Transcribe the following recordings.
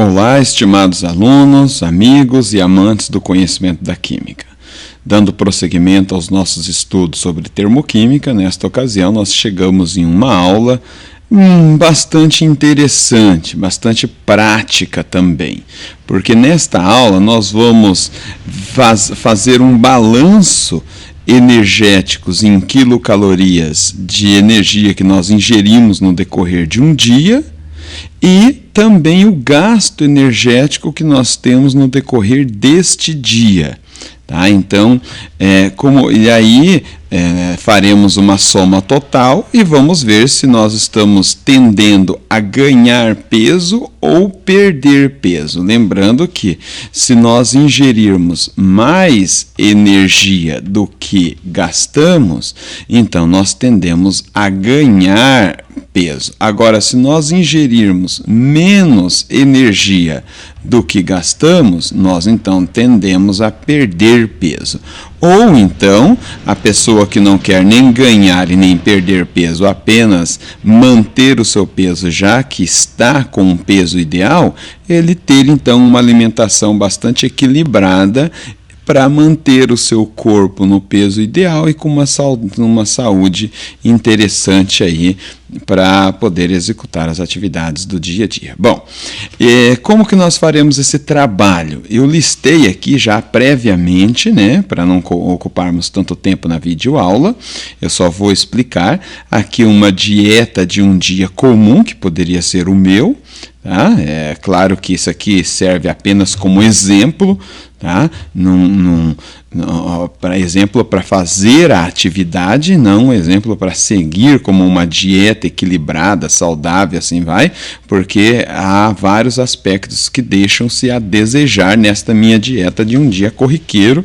Olá, estimados alunos, amigos e amantes do conhecimento da química. Dando prosseguimento aos nossos estudos sobre termoquímica, nesta ocasião nós chegamos em uma aula bastante interessante, bastante prática também, porque nesta aula nós vamos fazer um balanço energéticos em quilocalorias de energia que nós ingerimos no decorrer de um dia e também o gasto energético que nós temos no decorrer deste dia. Tá? Então, faremos uma soma total e vamos ver se nós estamos tendendo a ganhar peso ou perder peso. Lembrando que se nós ingerirmos mais energia do que gastamos, então nós tendemos a ganhar peso. Agora, se nós ingerirmos menos energia do que gastamos, nós então tendemos a perder peso. Ou então, a pessoa que não quer nem ganhar e nem perder peso, apenas manter o seu peso já que está com um peso ideal, ele ter então uma alimentação bastante equilibrada para manter o seu corpo no peso ideal e com uma saúde interessante aí para poder executar as atividades do dia a dia. Bom, como que nós faremos esse trabalho? Eu listei aqui já previamente, né, para não ocuparmos tanto tempo na videoaula, eu só vou explicar aqui uma dieta de um dia comum, que poderia ser o meu, tá? É claro que isso aqui serve apenas como exemplo, tá? Exemplo para fazer a atividade, não exemplo para seguir como uma dieta equilibrada, saudável, assim vai, porque há vários aspectos que deixam-se a desejar nesta minha dieta de um dia corriqueiro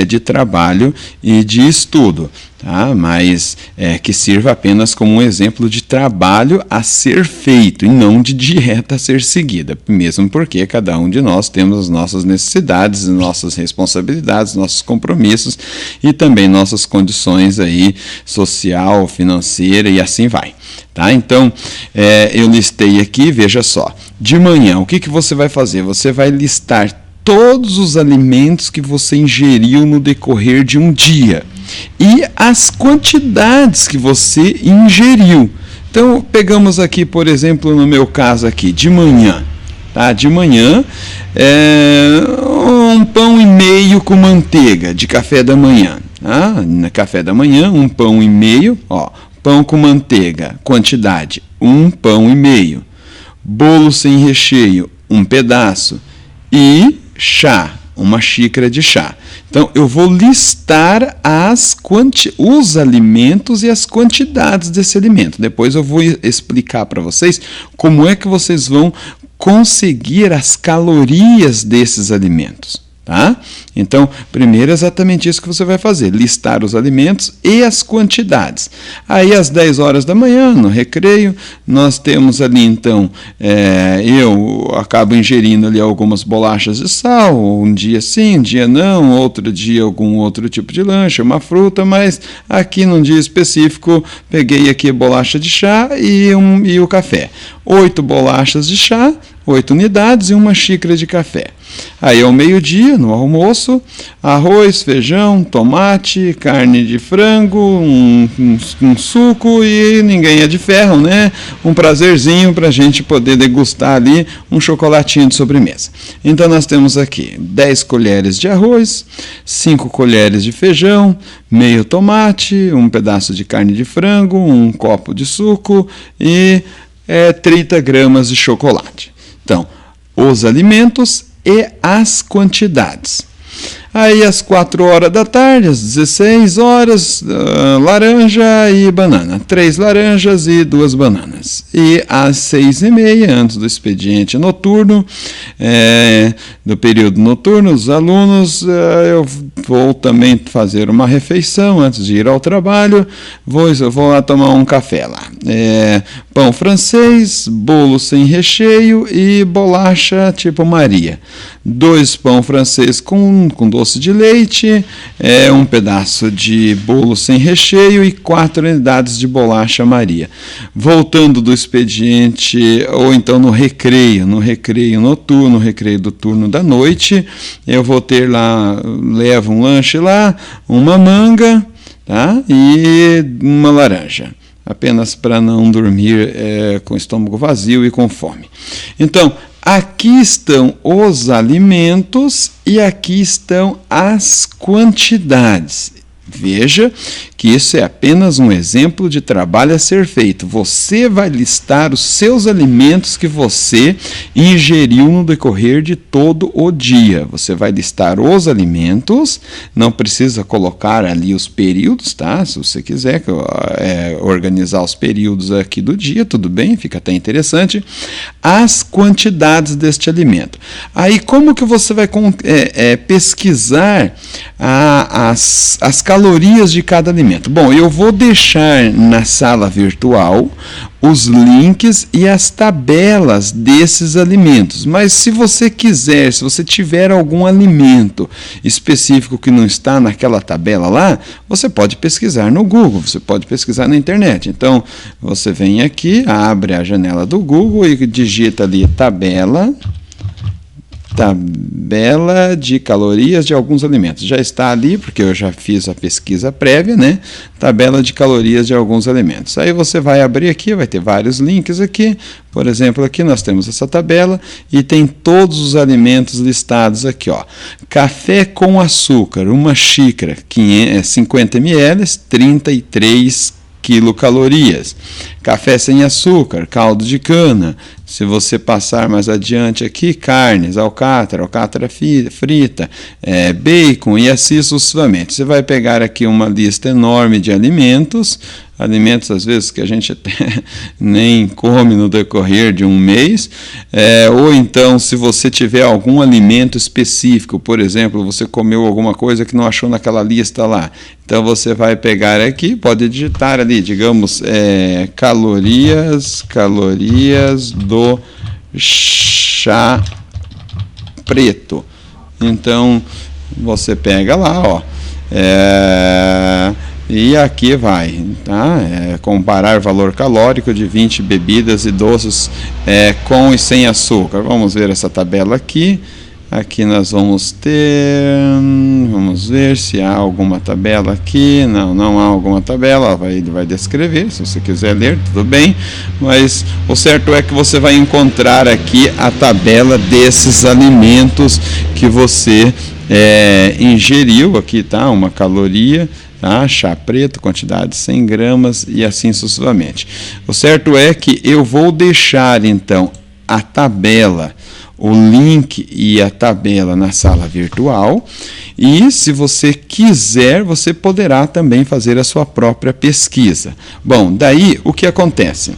de trabalho e de estudo. Tá? Mas que sirva apenas como um exemplo de trabalho a ser feito e não de dieta a ser seguida, mesmo porque cada um de nós temos as nossas necessidades, nossas responsabilidades, nossos compromissos e também nossas condições aí social, financeira e assim vai. Tá? Então, eu listei aqui, veja só, de manhã, o que você vai fazer? Você vai listar todos os alimentos que você ingeriu no decorrer de um dia e as quantidades que você ingeriu. Então, pegamos aqui, por exemplo, no meu caso aqui, de manhã. Tá? De manhã, um pão e meio com manteiga de café da manhã. Tá? No café da manhã, um pão e meio, ó, pão com manteiga, quantidade, um pão e meio. Bolo sem recheio, um pedaço. E chá, uma xícara de chá. Então, eu vou listar os alimentos e as quantidades desse alimento. Depois eu vou explicar para vocês como é que vocês vão conseguir as calorias desses alimentos. Tá? Então, primeiro é exatamente isso que você vai fazer, listar os alimentos e as quantidades. Aí às 10 horas da manhã, no recreio, nós temos ali então, eu acabo ingerindo ali algumas bolachas de sal, um dia sim, um dia não, outro dia algum outro tipo de lanche, uma fruta, mas aqui num dia específico, peguei aqui bolacha de chá e o café. 8 bolachas de chá, 8 unidades e uma xícara de café. Aí ao meio-dia, no almoço, arroz, feijão, tomate, carne de frango, um suco e ninguém é de ferro, né? Um prazerzinho para a gente poder degustar ali um chocolatinho de sobremesa. Então nós temos aqui 10 colheres de arroz, 5 colheres de feijão, meio tomate, um pedaço de carne de frango, um copo de suco e 30 gramas de chocolate. Então, os alimentos e as quantidades. Aí às 4 horas da tarde, às 16 horas, laranja e banana. 3 laranjas e 2 bananas. E às 6h30, antes do expediente noturno, do período noturno, os alunos, eu vou também fazer uma refeição antes de ir ao trabalho. Vou lá tomar um café lá. Pão francês, bolo sem recheio e bolacha tipo Maria. 2 pão francês com doce de leite, um pedaço de bolo sem recheio e 4 unidades de bolacha Maria. Voltando do expediente, ou então no recreio noturno, no recreio do turno da noite, eu vou ter lá, levo um lanche lá, uma manga, tá? E uma laranja, apenas para não dormir com o estômago vazio e com fome. Então, aqui estão os alimentos e aqui estão as quantidades. Veja que isso é apenas um exemplo de trabalho a ser feito. Você vai listar os seus alimentos que você ingeriu no decorrer de todo o dia. Você vai listar os alimentos, não precisa colocar ali os períodos, tá? Se você quiser organizar os períodos aqui do dia, tudo bem, fica até interessante. As quantidades deste alimento. Aí como que você vai pesquisar as calorias de cada alimento? Bom, eu vou deixar na sala virtual os links e as tabelas desses alimentos, mas se você quiser, se você tiver algum alimento específico que não está naquela tabela lá, você pode pesquisar no Google, você pode pesquisar na internet. Então, você vem aqui, abre a janela do Google e digita ali tabela de calorias de alguns alimentos. Já está ali, porque eu já fiz a pesquisa prévia, né? Tabela de calorias de alguns alimentos. Aí você vai abrir aqui, vai ter vários links aqui. Por exemplo, aqui nós temos essa tabela e tem todos os alimentos listados aqui, ó. Café com açúcar, uma xícara, 50 ml, 33 quilocalorias. Café sem açúcar, caldo de cana. Se você passar mais adiante aqui, carnes, alcatra frita, bacon e assim sucessivamente. Você vai pegar aqui uma lista enorme de alimentos às vezes que a gente até nem come no decorrer de um mês, ou então se você tiver algum alimento específico, por exemplo, você comeu alguma coisa que não achou naquela lista lá, então você vai pegar aqui, pode digitar ali, digamos, calorias do chá preto. Então você pega lá, ó, e aqui vai, tá? Comparar valor calórico de 20 bebidas e doces com e sem açúcar. Vamos ver essa tabela aqui. Aqui nós vamos ver se há alguma tabela aqui. Não há alguma tabela, ele vai descrever, se você quiser ler, tudo bem, mas o certo é que você vai encontrar aqui a tabela desses alimentos que você ingeriu, aqui tá, uma caloria, tá? Chá preto, quantidade 100 gramas e assim sucessivamente. O certo é que eu vou deixar então a tabela, o link e a tabela na sala virtual, e se você quiser, você poderá também fazer a sua própria pesquisa. Bom, daí o que acontece?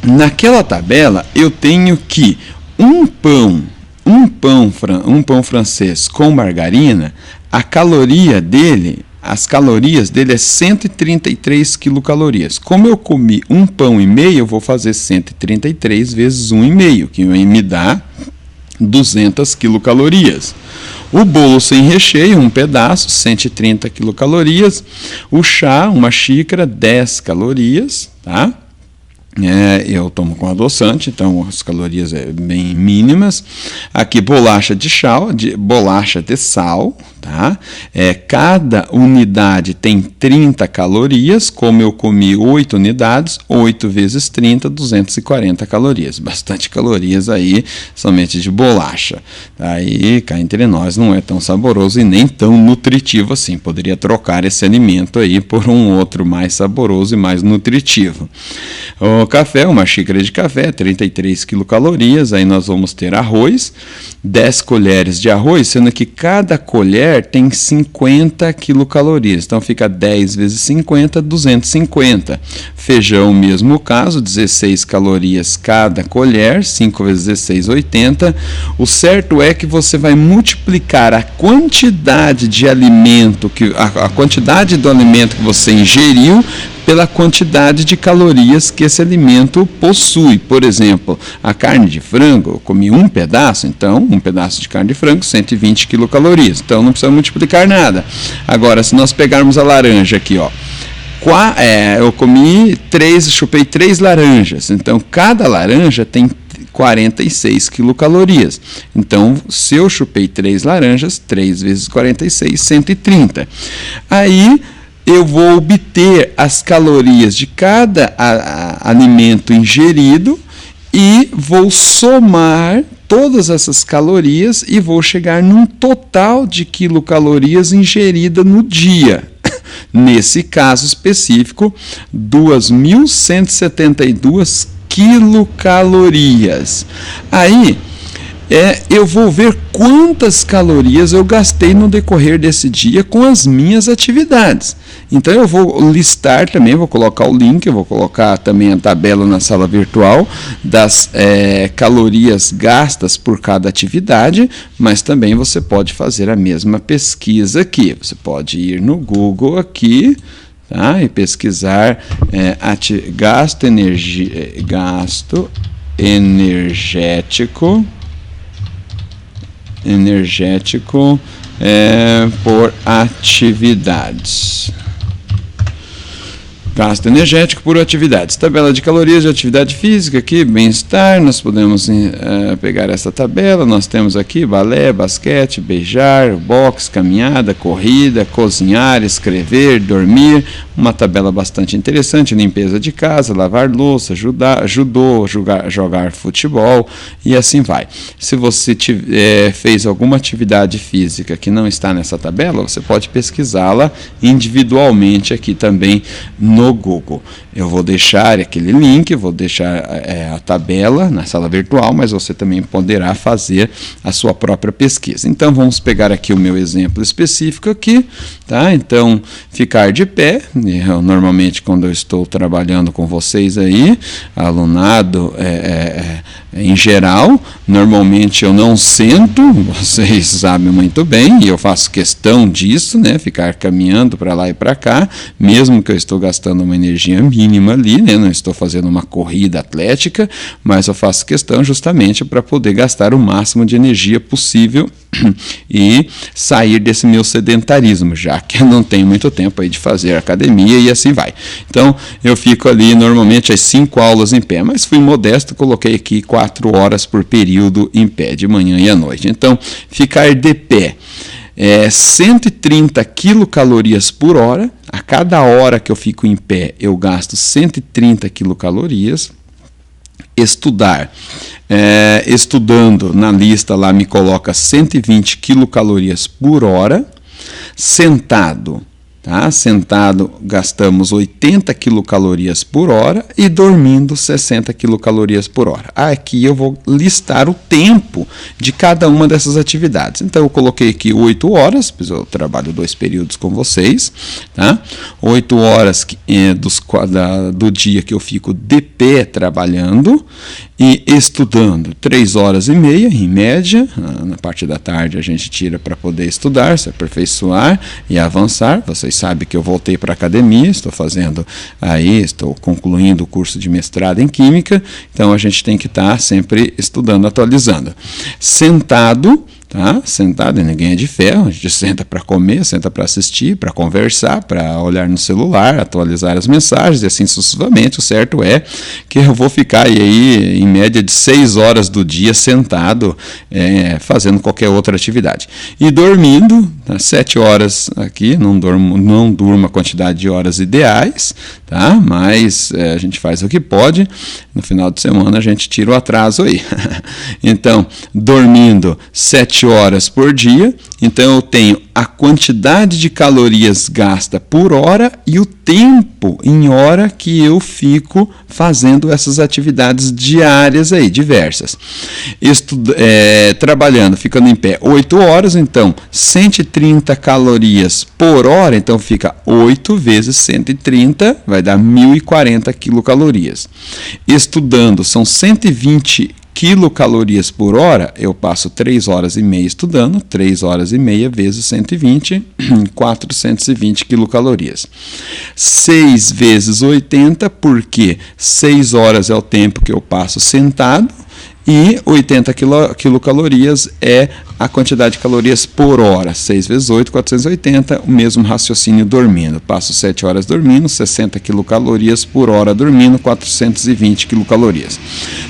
Naquela tabela eu tenho que um pão francês com margarina, as calorias dele é 133 quilocalorias. Como eu comi um pão e meio, eu vou fazer 133 vezes 1,5, que me dá 200 quilocalorias. O bolo sem recheio, um pedaço, 130 quilocalorias. O chá, uma xícara, 10 calorias, tá? Eu tomo com adoçante, então as calorias bem mínimas. Aqui bolacha de sal, tá? Cada unidade tem 30 calorias, como eu comi 8 unidades, 8 vezes 30, 240 calorias. Bastante calorias aí, somente de bolacha. Aí, cá entre nós, não é tão saboroso e nem tão nutritivo assim. Poderia trocar esse alimento aí por um outro mais saboroso e mais nutritivo. O café, uma xícara de café, 33 quilocalorias. Aí nós vamos ter arroz, 10 colheres de arroz, sendo que cada colher tem 50 quilocalorias. Então fica 10 vezes 50, 250. Feijão, mesmo caso, 16 calorias cada colher, 5 vezes 16, 80. O certo é que você vai multiplicar a quantidade de alimento, a quantidade do alimento que você ingeriu pela quantidade de calorias que esse alimento possui. Por exemplo, a carne de frango, eu comi um pedaço, então um pedaço de carne de frango, 120 quilocalorias. Então não precisa multiplicar nada. Agora, se nós pegarmos a laranja aqui, ó, eu chupei 3 laranjas, então cada laranja tem 46 quilocalorias. Então, se eu chupei 3 laranjas, 3 vezes 46, 130. Aí eu vou obter as calorias de cada alimento ingerido e vou somar todas essas calorias e vou chegar num total de quilocalorias ingerida no dia. Nesse caso específico, 2.172 quilocalorias. Aí eu vou ver quantas calorias eu gastei no decorrer desse dia com as minhas atividades. Então eu vou listar também, vou colocar o link, eu vou colocar também a tabela na sala virtual das calorias gastas por cada atividade, mas também você pode fazer a mesma pesquisa aqui. Você pode ir no Google aqui, tá, e pesquisar gasto energético por atividades. Gasto energético por atividades. Tabela de calorias de atividade física aqui, bem-estar, nós podemos pegar essa tabela, nós temos aqui balé, basquete, beijar, boxe, caminhada, corrida, cozinhar, escrever, dormir, uma tabela bastante interessante, limpeza de casa, lavar louça, judô, jogar futebol e assim vai. Se você fez alguma atividade física que não está nessa tabela, você pode pesquisá-la individualmente aqui também no Google. Eu vou deixar aquele link, vou deixar a tabela na sala virtual, mas você também poderá fazer a sua própria pesquisa. Então vamos pegar aqui o meu exemplo específico aqui, tá? Então, ficar de pé, normalmente quando eu estou trabalhando com vocês aí, alunado em geral, normalmente eu não sento, vocês sabem muito bem, e eu faço questão disso, né? Ficar caminhando para lá e para cá, mesmo que eu estou gastando uma energia mínima ali, né? Não estou fazendo uma corrida atlética, mas eu faço questão justamente para poder gastar o máximo de energia possível e sair desse meu sedentarismo, já que eu não tenho muito tempo aí de fazer academia e assim vai. Então, eu fico ali normalmente as 5 aulas em pé, mas fui modesto, coloquei aqui 4 horas por período em pé, de manhã e à noite. Então, ficar de pé 130 quilocalorias por hora. A cada hora que eu fico em pé, eu gasto 130 quilocalorias. Estudar. Estudando na lista lá me coloca 120 quilocalorias por hora. Sentado. Tá? Sentado gastamos 80 quilocalorias por hora e dormindo 60 quilocalorias por hora. Aqui eu vou listar o tempo de cada uma dessas atividades. Então eu coloquei aqui 8 horas, pois eu trabalho 2 períodos com vocês, tá? 8 horas do dia que eu fico de pé trabalhando e estudando 3 horas e meia em média. Na parte da tarde a gente tira para poder estudar, se aperfeiçoar e avançar. Vocês sabem que eu voltei para a academia, estou concluindo o curso de mestrado em Química, então a gente tem que estar sempre estudando, atualizando. Sentado, tá? Sentado, ninguém é de ferro, a gente senta para comer, senta para assistir, para conversar, para olhar no celular, atualizar as mensagens e assim sucessivamente. O certo é que eu vou ficar aí em média de 6 horas do dia sentado, fazendo qualquer outra atividade. E dormindo, 7 horas aqui, não durmo a quantidade de horas ideais, tá? Mas a gente faz o que pode. No final de semana a gente tira o atraso aí. Então, dormindo 7 horas por dia, então eu tenho a quantidade de calorias gasta por hora e o tempo em hora que eu fico fazendo essas atividades diárias aí, diversas. Trabalhando, ficando em pé 8 horas, então 130 calorias por hora, então fica 8 vezes 130, vai dar 1.040 quilocalorias. Estudando, são 120 quilocalorias por hora, eu passo 3 horas e meia estudando, 3 horas e meia vezes 120, 420 quilocalorias. 6 vezes 80, porque 6 horas é o tempo que eu passo sentado, e 80 quilocalorias é a quantidade de calorias por hora. 6 vezes 8, 480, o mesmo raciocínio dormindo. Passo 7 horas dormindo, 60 quilocalorias por hora dormindo, 420 quilocalorias.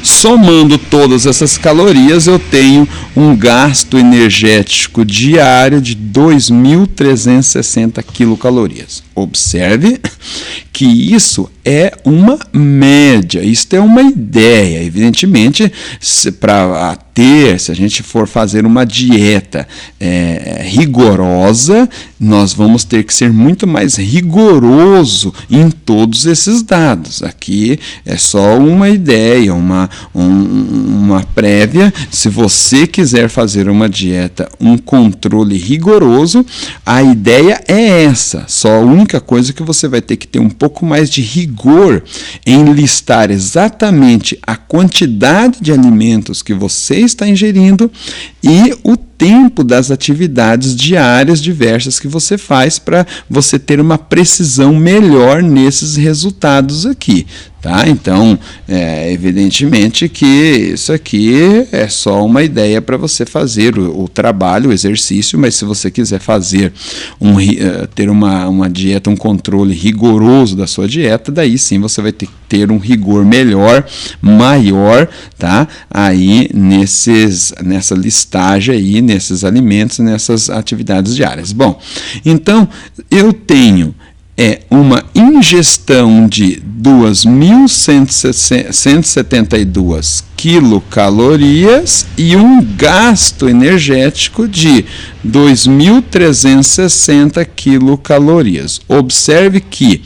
Somando todas essas calorias, eu tenho um gasto energético diário de 2.360 quilocalorias. Observe que isso é uma média, isso é uma ideia. Evidentemente, se a gente for fazer uma dieta rigorosa, nós vamos ter que ser muito mais rigoroso em todos esses dados. Aqui é só uma ideia, uma prévia. Se você quiser fazer uma dieta, um controle rigoroso, a ideia é essa. Só a única coisa que você vai ter que ter um pouco mais de rigor em listar exatamente a quantidade de alimentos que você está ingerindo e o tempo das atividades diárias diversas que você faz para você ter uma precisão melhor nesses resultados aqui. Tá? Então, evidentemente que isso aqui é só uma ideia para você fazer o trabalho, o exercício, mas se você quiser fazer ter uma dieta, um controle rigoroso da sua dieta, daí sim você vai ter um rigor maior, tá? Aí nessa listagem aí, nesses alimentos, nessas atividades diárias. Bom, então eu tenho uma ingestão de 2.172 quilocalorias e um gasto energético de 2.360 quilocalorias. Observe que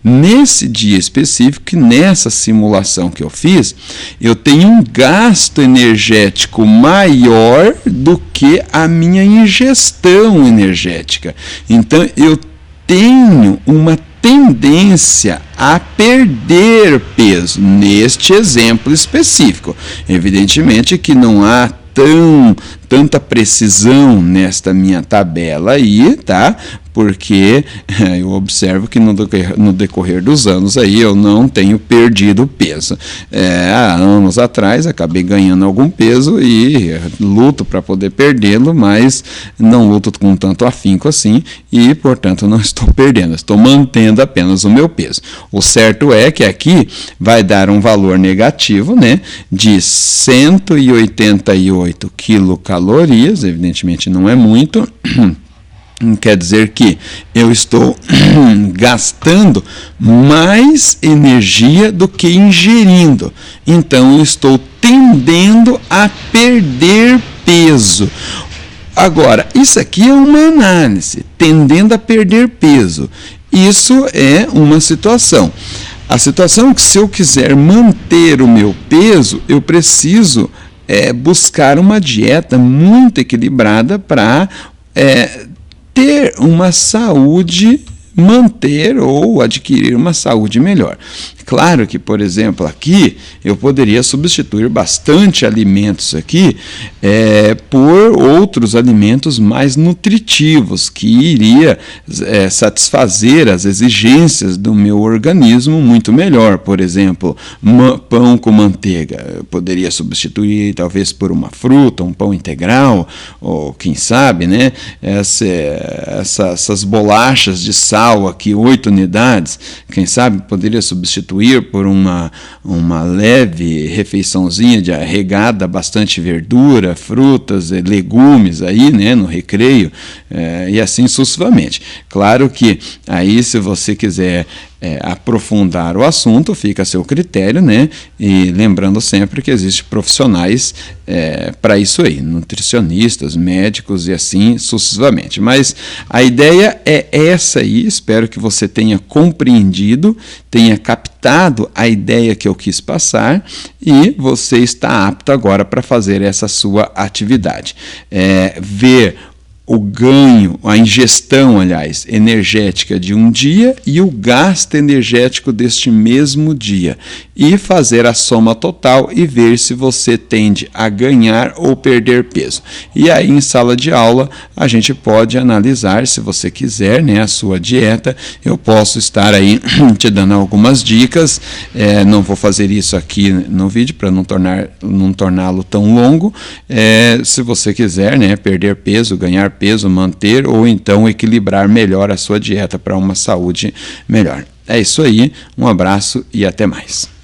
nesse dia específico, nessa simulação que eu fiz, eu tenho um gasto energético maior do que a minha ingestão energética. Então, eu tenho uma tendência a perder peso neste exemplo específico. Evidentemente que não há tanta precisão nesta minha tabela aí, tá? Porque eu observo que no decorrer dos anos aí eu não tenho perdido peso. Há anos atrás acabei ganhando algum peso e luto para poder perdê-lo, mas não luto com tanto afinco assim e, portanto, não estou perdendo, estou mantendo apenas o meu peso. O certo é que aqui vai dar um valor negativo, né, de 188 quilocalorias, evidentemente não é muito. Quer dizer que eu estou gastando mais energia do que ingerindo. Então, eu estou tendendo a perder peso. Agora, isso aqui é uma análise, tendendo a perder peso. Isso é uma situação. A situação é que se eu quiser manter o meu peso, eu preciso buscar uma dieta muito equilibrada para ter uma saúde, manter ou adquirir uma saúde melhor. Claro que, por exemplo, aqui eu poderia substituir bastante alimentos aqui por outros alimentos mais nutritivos, que iria satisfazer as exigências do meu organismo muito melhor. Por exemplo, pão com manteiga. Eu poderia substituir talvez por uma fruta, um pão integral, ou quem sabe, né, essas bolachas de sal aqui, 8 unidades, quem sabe poderia substituir por uma leve refeiçãozinha regada bastante verdura, frutas, legumes aí, né, no recreio, e assim sucessivamente. Claro que aí, se você quiser aprofundar o assunto, fica a seu critério, né? E lembrando sempre que existem profissionais para isso aí, nutricionistas, médicos e assim sucessivamente. Mas a ideia é essa aí, espero que você tenha compreendido, tenha captado a ideia que eu quis passar e você está apto agora para fazer essa sua atividade. Ver o ganho, a ingestão, aliás, energética de um dia e o gasto energético deste mesmo dia, e fazer a soma total e ver se você tende a ganhar ou perder peso. E aí, em sala de aula, a gente pode analisar, se você quiser, né, a sua dieta. Eu posso estar aí te dando algumas dicas, não vou fazer isso aqui no vídeo para não torná-lo tão longo. Se você quiser, né, perder peso, ganhar peso, manter ou então equilibrar melhor a sua dieta para uma saúde melhor. É isso aí, um abraço e até mais.